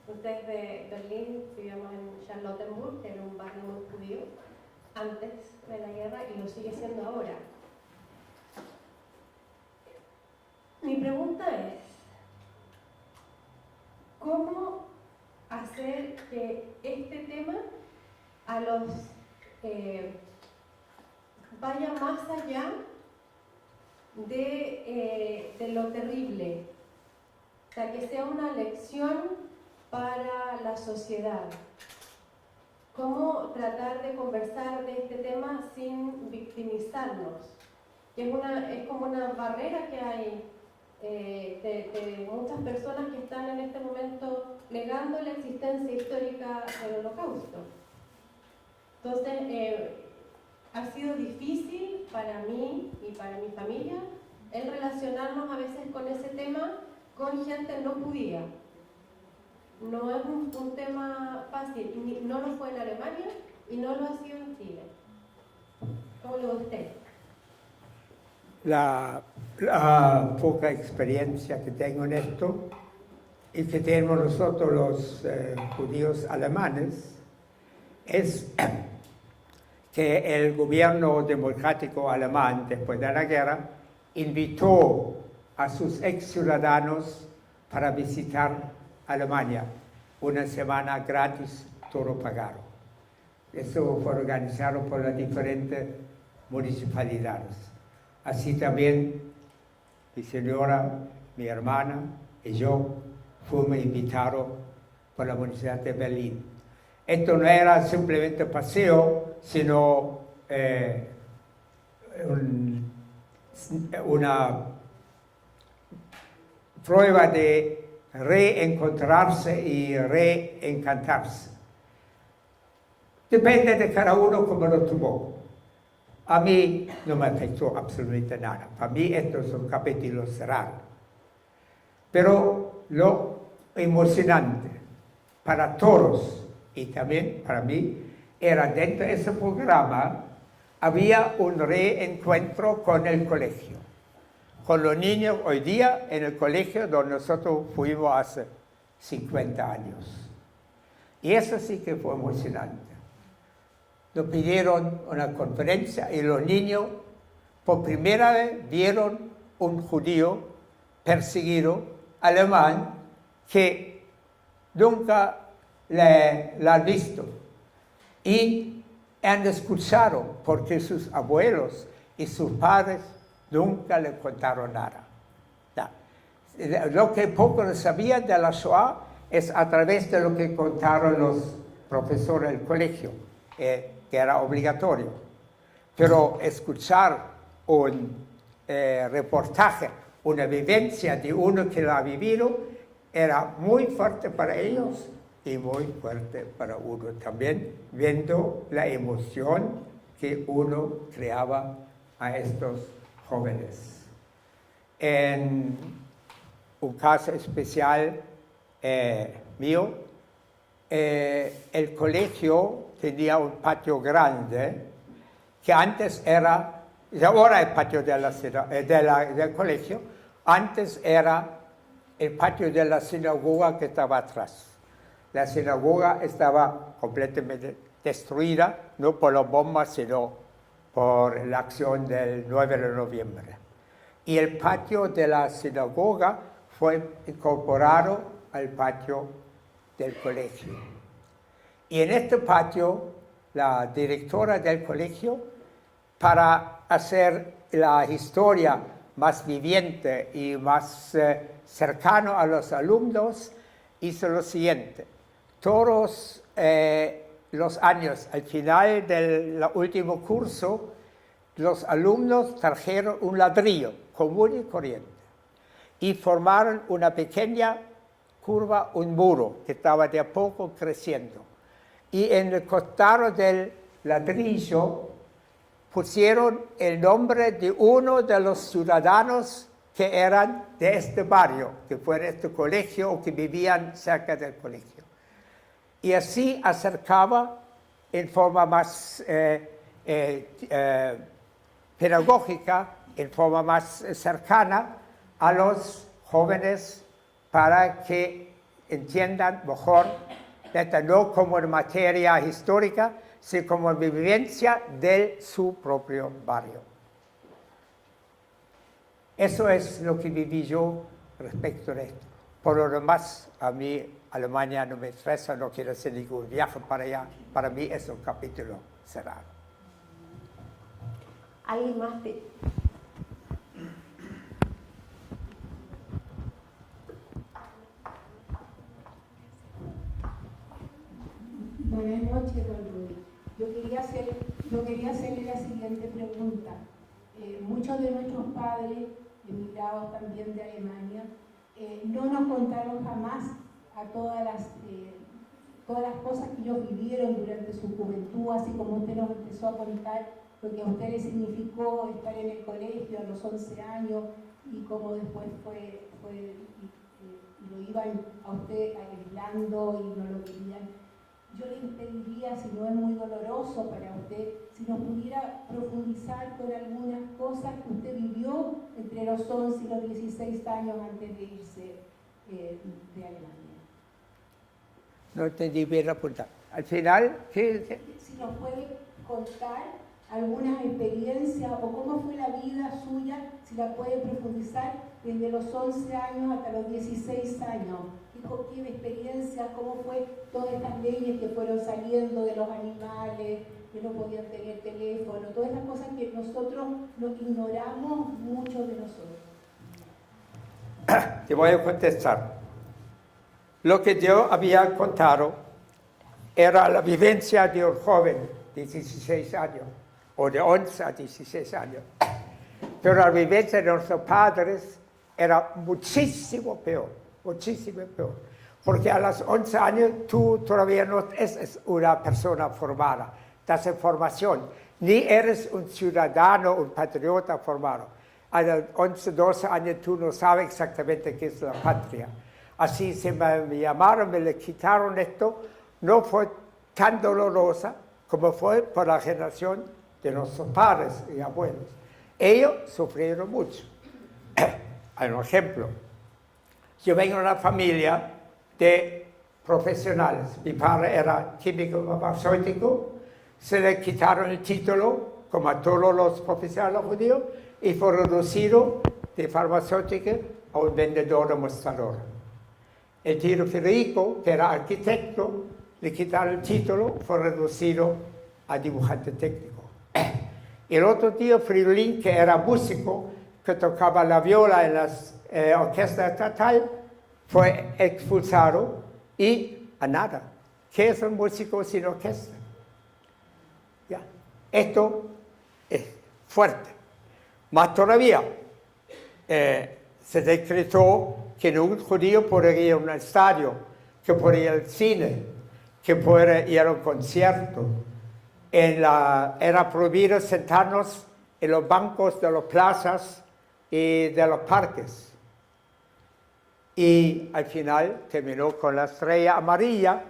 ustedes de Berlín vivíamos en Charlottenburg, que era un barrio muy judío antes de la guerra y lo sigue siendo ahora. Mi pregunta es, ¿cómo hacer que este tema vaya más allá de lo terrible O sea, que sea una lección para la sociedad. Cómo tratar de conversar de este tema sin victimizarnos, que es como una barrera que hay de muchas personas que están en este momento negando la existencia histórica del Holocausto. Entonces, ha sido difícil para mí y para mi familia el relacionarnos a veces con ese tema con gente no judía. No es un tema fácil, y no lo fue en Alemania y no lo ha sido en Chile. ¿Cómo lo ve usted? La poca experiencia que tengo en esto y que tenemos nosotros los judíos alemanes es que el gobierno democrático alemán, después de la guerra, invitó a sus ex ciudadanos para visitar Alemania, una semana gratis, todo pagado. Eso fue organizado por las diferentes municipalidades. Así también mi señora, mi hermana y yo fuimos invitados por la Universidad de Berlín. Esto no era simplemente paseo, sino una prueba de reencontrarse y reencantarse. Depende de cada uno cómo lo tomó. A mí no me afectó absolutamente nada. Para mí esto es un capítulo cerrado. Pero lo emocionante para todos y también para mí era dentro de ese programa había un reencuentro con el colegio, con los niños hoy día en el colegio donde nosotros fuimos hace 50 años. Y eso sí que fue emocionante. Nos pidieron una conferencia y los niños por primera vez vieron un judío perseguido alemán que nunca la han visto. Y han escuchado porque sus abuelos y sus padres nunca le contaron nada. Lo que poco sabían de la Shoah es a través de lo que contaron los profesores del colegio, que era obligatorio. Pero escuchar un reportaje, una vivencia de uno que lo ha vivido, era muy fuerte para ellos y muy fuerte para uno también, viendo la emoción que uno creaba a estos jóvenes. En un caso especial mío, el colegio tenía un patio grande que antes era, ahora el patio de del colegio, antes era el patio de la sinagoga que estaba atrás. La sinagoga estaba completamente destruida, no por las bombas, sino por la acción del 9 de noviembre. Y el patio de la sinagoga fue incorporado al patio del colegio. Y en este patio, la directora del colegio, para hacer la historia más viviente y más cercano a los alumnos, hizo lo siguiente. Todos los años, al final del último curso, los alumnos trajeron un ladrillo común y corriente y formaron una pequeña curva, un muro que estaba de a poco creciendo. Y en el costado del ladrillo pusieron el nombre de uno de los ciudadanos que eran de este barrio, que fue de este colegio o que vivían cerca del colegio. Y así acercaba en forma más pedagógica, en forma más cercana a los jóvenes para que entiendan mejor, no como en materia histórica, sino como en vivencia de su propio barrio. Eso es lo que viví yo respecto de esto. Por lo demás, a mí Alemania no me interesa, no quiero hacer ningún viaje para allá. Para mí es un capítulo cerrado. ¿Alguien más? noches, don Rudy. Yo quería hacerle la siguiente pregunta. Muchos de nuestros padres, emigrados también de Alemania, no nos contaron jamás a todas las cosas que ellos vivieron durante su juventud, así como usted nos empezó a contar lo que a usted le significó estar en el colegio a los 11 años y cómo después y lo iban a usted aislando y no lo querían. Yo le pediría, si no es muy doloroso para usted, si nos pudiera profundizar con algunas cosas que usted vivió entre los 11 y los 16 años antes de irse de Alemania. No entendí bien la pregunta. Al final, ¿qué? Si nos puede contar algunas experiencias o cómo fue la vida suya, si la puede profundizar desde los 11 años hasta los 16 años. ¿Qué experiencias, cómo fue todas estas leyes que fueron saliendo de los animales, que no podían tener teléfono, todas esas cosas que nosotros nos ignoramos, muchos de nosotros? Te voy a contestar. Lo que yo había contado era la vivencia de un joven de 16 años, o de 11 a 16 años. Pero la vivencia de nuestros padres era muchísimo peor, porque a los 11 años tú todavía no eres una persona formada, estás en formación, ni eres un ciudadano, un patriota formado. A los 11, 12 años tú no sabes exactamente qué es la patria. Así se me llamaron, me le quitaron esto, no fue tan dolorosa como fue por la generación de nuestros padres y abuelos. Ellos sufrieron mucho. Hay un ejemplo. Yo vengo de una familia de profesionales. Mi padre era químico farmacéutico, se le quitaron el título, como a todos los profesionales judíos, y fue reducido de farmacéutica a un vendedor de mostrador. El tío Federico, que era arquitecto, le quitaron el título, fue reducido a dibujante técnico. El otro tío, Fridolin, que era músico, que tocaba la viola en las orquestas estatal, fue expulsado y a nada. ¿Qué es un músico sin orquesta? ¿Ya? Esto es fuerte. Más todavía, se decretó que un judío podía ir a un estadio, que podía ir al cine, que podía ir a un concierto. Era prohibido sentarnos en los bancos de las plazas y de los parques. Y al final terminó con la estrella amarilla.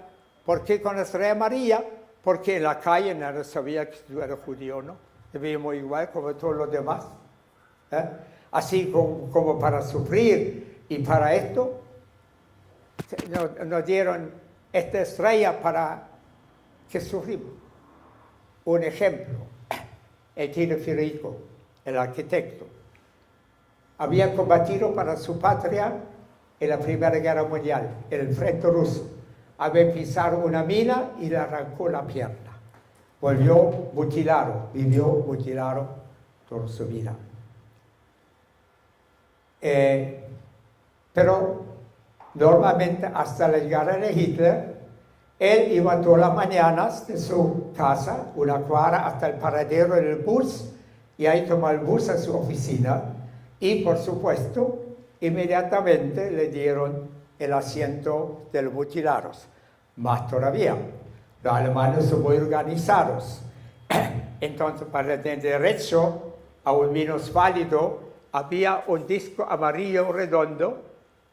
¿Por qué con la estrella amarilla? Porque en la calle nadie sabía que tú eras judío o no. Vivíamos igual como todos los demás. Así como para sufrir y para esto, nos dieron esta estrella para que sufrimos. Un ejemplo, el tío Federico, el arquitecto, había combatido para su patria en la Primera Guerra Mundial, en el frente ruso. Había pisado una mina y le arrancó la pierna. Volvió mutilado, vivió mutilado toda su vida. Pero normalmente hasta la llegada de Hitler, él iba todas las mañanas de su casa, una cuadra, hasta el paradero del bus, y ahí tomaba el bus a su oficina, y por supuesto, inmediatamente le dieron el asiento de los mutilados. Más todavía, los alemanes son muy organizados. Entonces, para tener derecho a un minusválido, había un disco amarillo redondo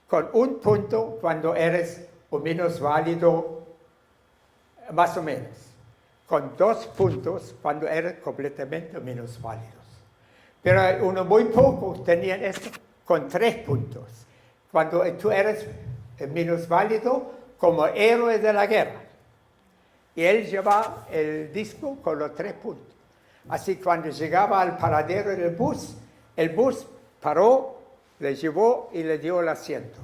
con un punto cuando eres un minusválido, más o menos, con 2 puntos cuando eres completamente minusválidos. Pero uno muy pocos tenían esto con 3 puntos. Cuando tú eres minusválido como héroe de la guerra. Y él llevaba el disco con los 3 puntos. Así cuando llegaba al paradero del bus, el bus paró, le llevó y le dio el asiento.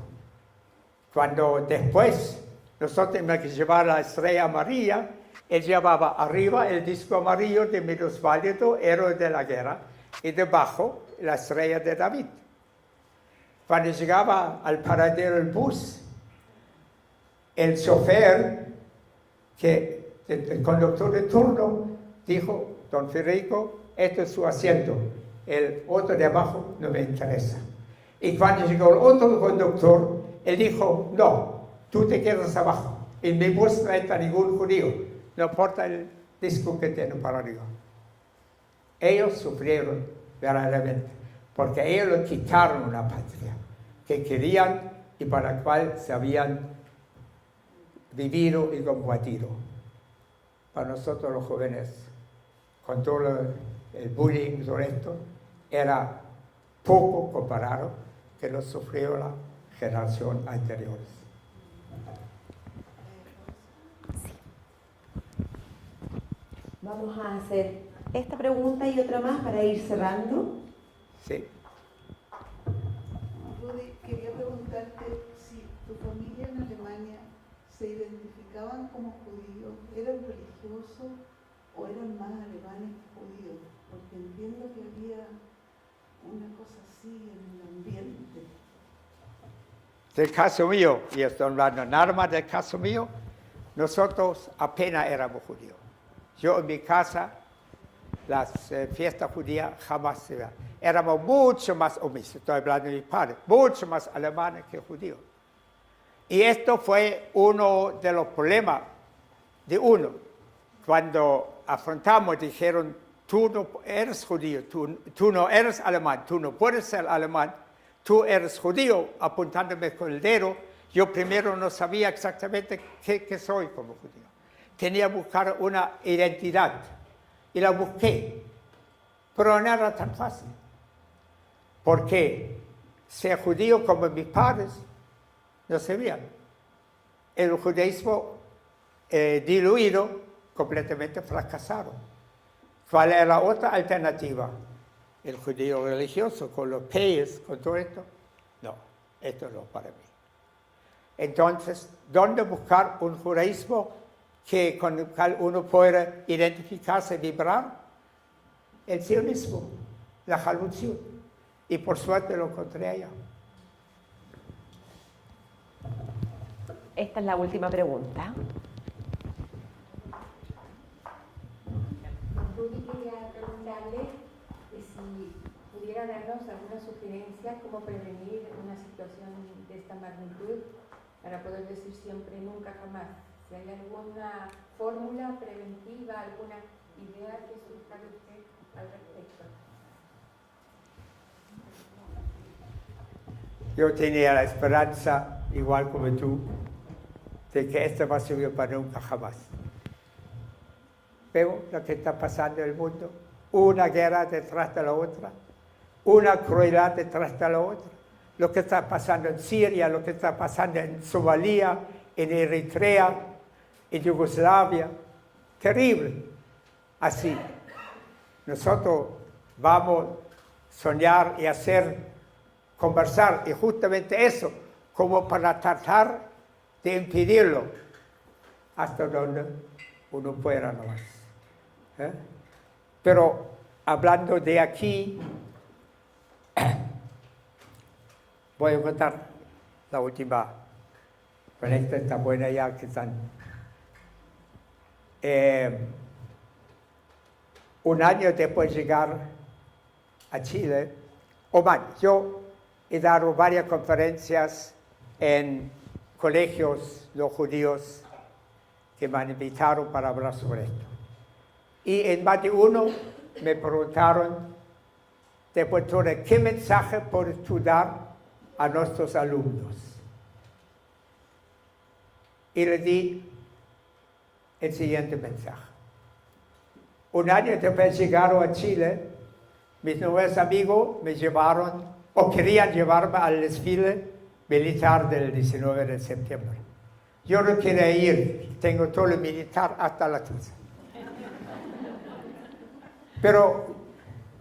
Cuando después nosotros teníamos que llevar la estrella amarilla, él llevaba arriba el disco amarillo de minusválido, héroe de la guerra, y debajo la estrella de David. Cuando llegaba al paradero del bus, el chofer, que el conductor de turno dijo, don Federico, este es su asiento, el otro de abajo no me interesa. Y cuando llegó el otro conductor, él dijo, no, tú te quedas abajo, en mi bus no entra ningún judío, no importa el disco que tiene para arriba. Ellos sufrieron verdaderamente, porque ellos le quitaron una patria que querían y para la cual se habían vivido y combatido. Para nosotros los jóvenes, con todo el bullying y todo esto, era poco comparado que lo sufrió la generación anterior. Vamos a hacer esta pregunta y otra más para ir cerrando. Sí. Rudy, quería preguntarte si tu familia en Alemania se identificaban como judíos, ¿eran religiosos o eran más alemanes que judíos? Porque entiendo que había una cosa así en el ambiente. Del caso mío, y estoy hablando nada más del caso mío, nosotros apenas éramos judíos. Yo en mi casa, las fiestas judías jamás se veían. Éramos mucho más omisos, estoy hablando de mis padres, mucho más alemanes que judíos. Y esto fue uno de los problemas de uno. Cuando afrontamos, dijeron, tú no eres judío, tú no eres alemán, tú no puedes ser alemán, tú eres judío, apuntándome con el dedo. Yo primero no sabía exactamente qué soy como judío. Tenía que buscar una identidad y la busqué, pero no era tan fácil. Porque ser judío como mis padres no se veían. El judaísmo diluido, completamente fracasado. ¿Cuál era la otra alternativa? El judío religioso, con los peyes, con todo esto. No, esto no para mí. Entonces, ¿dónde buscar un judaísmo con el cual uno pueda identificarse, vibrar? El sionismo, la Halutzut. Y por suerte lo encontré allá. Esta es la última pregunta. Rudy, quería preguntarle si pudiera darnos alguna sugerencia cómo prevenir una situación de esta magnitud para poder decir siempre nunca jamás. Si hay alguna fórmula preventiva, alguna idea que surja de usted al respecto. Yo tenía la esperanza, igual como tú, de que esto va a servir para nunca jamás. Veo lo que está pasando en el mundo, una guerra detrás de la otra, una crueldad detrás de la otra. Lo que está pasando en Siria, lo que está pasando en Somalia, en Eritrea, en Yugoslavia, terrible. Así, nosotros vamos a soñar y conversar, y justamente eso, como para tratar de impedirlo hasta donde uno pueda nomás. Pero hablando de aquí, voy a contar la última, pero esta está buena ya que están. Un año después de llegar a Chile, yo he dado varias conferencias en colegios no judíos que me han invitado para hablar sobre esto. Y en más de uno me preguntaron, después de qué mensaje puedes tú dar a nuestros alumnos. Y le di el siguiente mensaje. Un año después de llegar a Chile, mis nuevos amigos me llevaron, o querían llevarme al desfile militar del 19 de septiembre. Yo no quería ir, tengo todo el militar hasta la tusa. Pero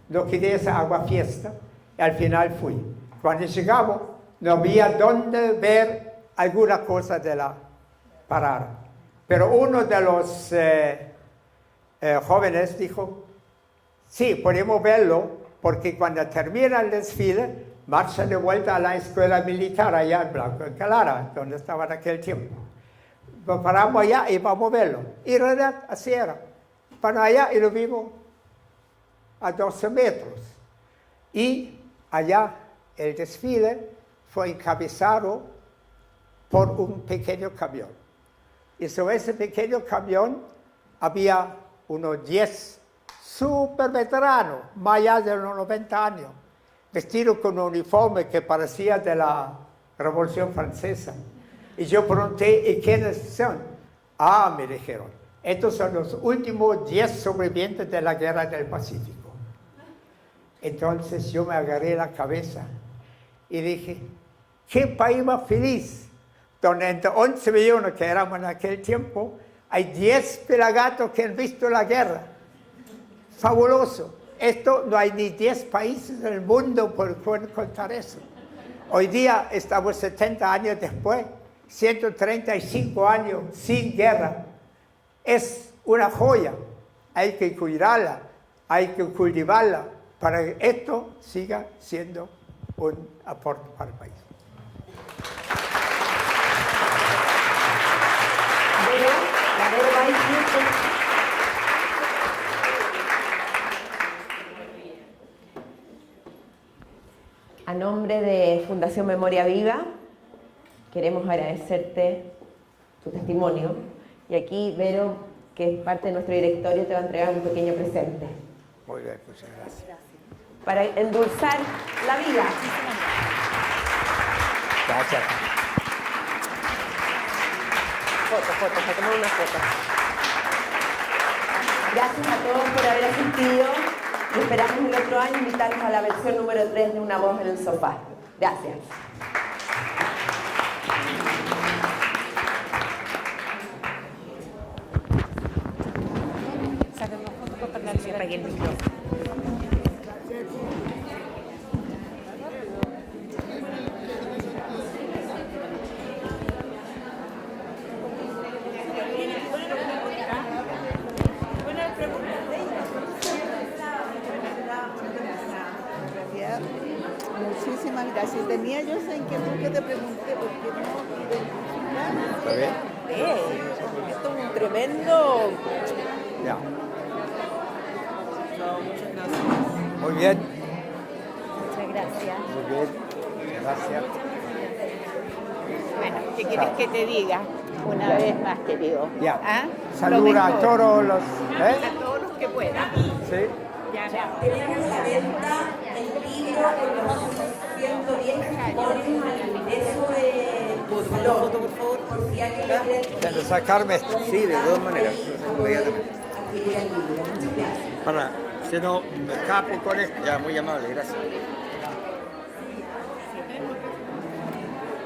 no quería esa aguafiesta, y al final fui. Cuando llegamos, no había dónde ver alguna cosa de la parada. Pero uno de los jóvenes dijo, sí, podemos verlo, porque cuando termina el desfile, marcha de vuelta a la escuela militar allá en Blanco Encalada, donde estaba en aquel tiempo. Nos paramos allá y vamos a verlo. Y en realidad así era. Para allá y lo vimos a 12 metros. Y allá el desfile fue encabezado por un pequeño camión. Y sobre ese pequeño camión había unos 10 super veteranos, más allá de los 90 años, vestidos con un uniforme que parecía de la Revolución Francesa. Y yo pregunté, ¿y quiénes son? Ah, me dijeron, estos son los últimos 10 sobrevivientes de la Guerra del Pacífico. Entonces yo me agarré la cabeza y dije, ¿qué país más feliz? Donde entre 11 millones que éramos en aquel tiempo, hay 10 pelagatos que han visto la guerra. Fabuloso. Esto no hay ni 10 países en el mundo por poder contar eso. Hoy día estamos 70 años después, 135 años sin guerra. Es una joya. Hay que cuidarla, hay que cultivarla para que esto siga siendo un aporte para el país. A nombre de Fundación Memoria Viva, queremos agradecerte tu testimonio. Y aquí, Vero, que es parte de nuestro directorio, te va a entregar un pequeño presente. Muy bien, muchas gracias. Para endulzar la vida. Gracias. Foto, a tomar una foto. Gracias a todos por haber asistido. Y esperamos el otro año invitarlos a la versión número 3 de Una Voz en el Sofá. Gracias. Sácame una foto para que se apague el micrófono. Muchísimas gracias. Tenía yo esa inquietud que te pregunté, ¿por qué no identificar? ¿Está bien? Esto es un tremendo... Ya. Muy bien. Muchas gracias. Muy bien. Gracias. Bueno, ¿qué quieres que te diga? Una vez más, querido. Ya. ¿Ah? Saluda a todos los... A todos los que puedan. Sí. Ya. Tenemos a la venta el libro de los 110 escritores al ingreso de salón. Por si alguien lo quiere ¿Quiero sacarme esto? Sí, de todas maneras, inmediatamente. adquirir el libro. Muchas gracias. Para, si no me escapo con esto. Ya, muy amable, gracias.